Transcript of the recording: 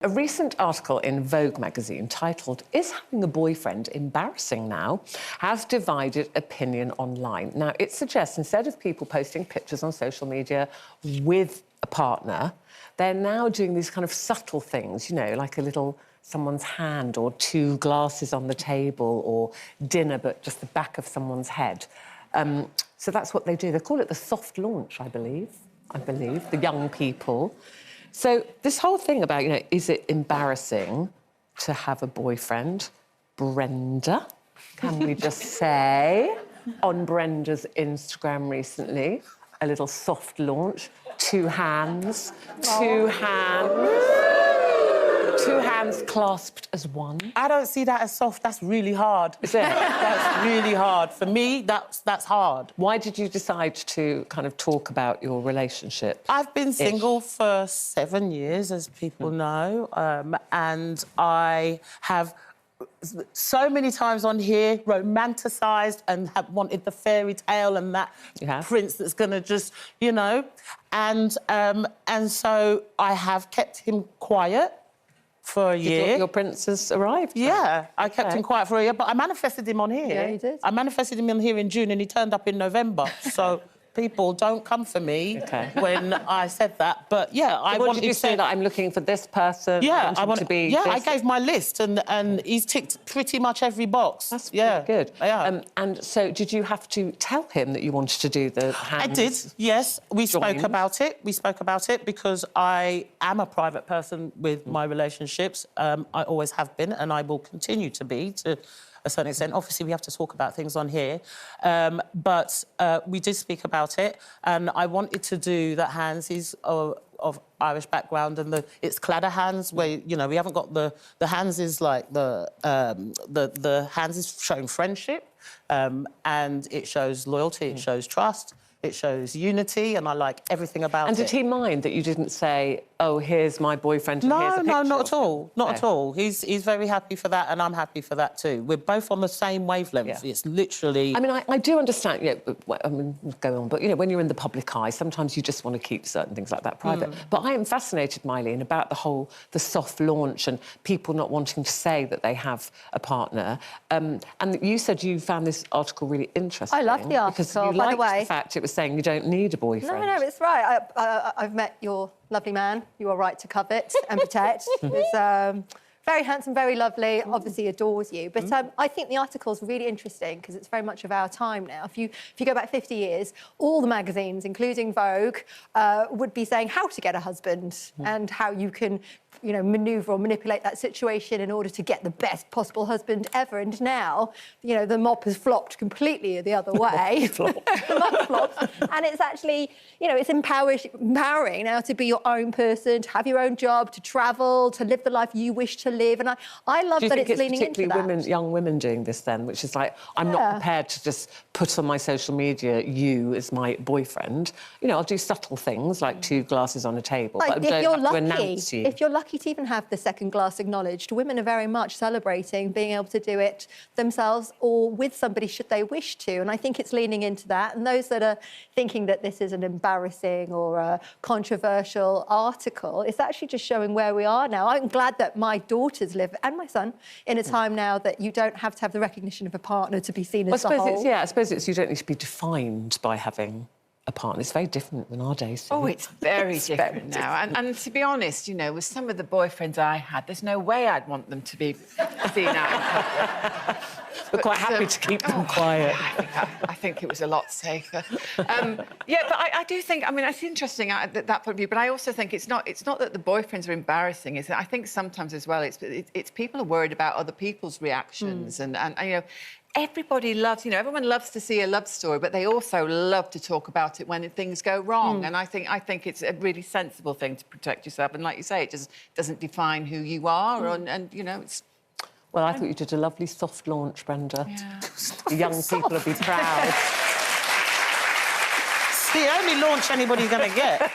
A recent article in Vogue magazine titled "Is Having a Boyfriend Embarrassing Now?" has divided opinion online. Now, it suggests instead of people posting pictures on social media with a partner, they're now doing these kind of subtle things, you know, like a little someone's hand or two glasses on the table or dinner, but just the back of someone's head. So that's what they do. They call it the soft launch, I believe, the young people. So this whole thing about, you know, is it embarrassing to have a boyfriend? Brenda, can we just say, on Brenda's Instagram recently, a little soft launch, two hands clasped as one. I don't see that as soft. That's really hard. Is it? That's really hard. For me, that's hard. Why did you decide to kind of talk about your relationship? I've been single for 7 years, as people know, and I have so many times on here romanticised and have wanted the fairy tale and that prince that's going to just, you know, and so I have kept him quiet for a year. Your prince has arrived? Yeah, I kept him quiet for a year, but I manifested him on here. Yeah, you did. I manifested him on here in June and he turned up in November, so... People, don't come for me when I said that. But, yeah, I wanted to... What did you say, that I'm looking for this person? Yeah, I want to be... Yeah, this? I gave my list and he's ticked pretty much every box. That's really good. Yeah. And so did you have to tell him that you wanted to do the hands? I did, yes. We spoke about it. We spoke about it because I am a private person with my relationships. I always have been and I will continue to be to a certain extent. Obviously, we have to talk about things on here. But we did speak about it, and I wanted to do that hands. He's of Irish background, and it's cladder hands, where, you know, we haven't got the hands is like the hands is showing friendship, and it shows loyalty, it shows trust, it shows unity, and I like everything about it. And did he mind that you didn't say, oh, here's my boyfriend and here's a picture? No, not at all. Not at all. He's very happy for that, and I'm happy for that too. We're both on the same wavelength. Yeah. It's literally... I mean, I do understand, yeah, I mean, go on, but, you know, when you're in the public eye, sometimes you just want to keep certain things like that private. But I am fascinated, Mylene, about the soft launch and people not wanting to say that they have a partner. And you said you found this article really interesting. I love the article, because you liked the fact it was saying you don't need a boyfriend. No, it's right. I've met your lovely man. You are right to covet and protect. He's very handsome, very lovely, obviously adores you. But I think the article's really interesting because it's very much of our time now. If you go back 50 years, all the magazines, including Vogue, would be saying how to get a husband and how you can, you know, manoeuvre or manipulate that situation in order to get the best possible husband ever. And now, you know, the mop has flopped completely the other way. The mop flopped. And it's actually, you know, it's empowering now to be your own person, to have your own job, to travel, to live the life you wish to live. And I love that it's leaning into that. Particularly young women doing this then, which is like, I'm not prepared to just put on my social media you as my boyfriend. You know, I'll do subtle things like two glasses on a table, like, but I don't have to announce you. If you're lucky to even have the second glass acknowledged, women are very much celebrating being able to do it themselves or with somebody should they wish to. And I think it's leaning into that. And those that are thinking that this is an embarrassing or a controversial article, it's actually just showing where we are now. I'm glad that my daughters live, and my son, in a time now that you don't have to have the recognition of a partner to be seen as the whole. I suppose it's you don't need to be defined by having a partner. It's very different than our days. Oh, it's very different now. And to be honest, you know, with some of the boyfriends I had, there's no way I'd want them to be seen out in public. We're quite happy to keep them quiet. I think it was a lot safer. Yeah, but I do think, I mean, it's interesting that point of view, but I also think it's not that the boyfriends are embarrassing. I think sometimes as well, it's people are worried about other people's reactions and you know, everybody loves, you know, everyone loves to see a love story, but they also love to talk about it when things go wrong. And I think it's a really sensible thing to protect yourself. And like you say, it just doesn't define who you are. And you know, it's... Well, I thought you did a lovely soft launch, Brenda. Yeah. The young people will be proud. It's the only launch anybody's going to get.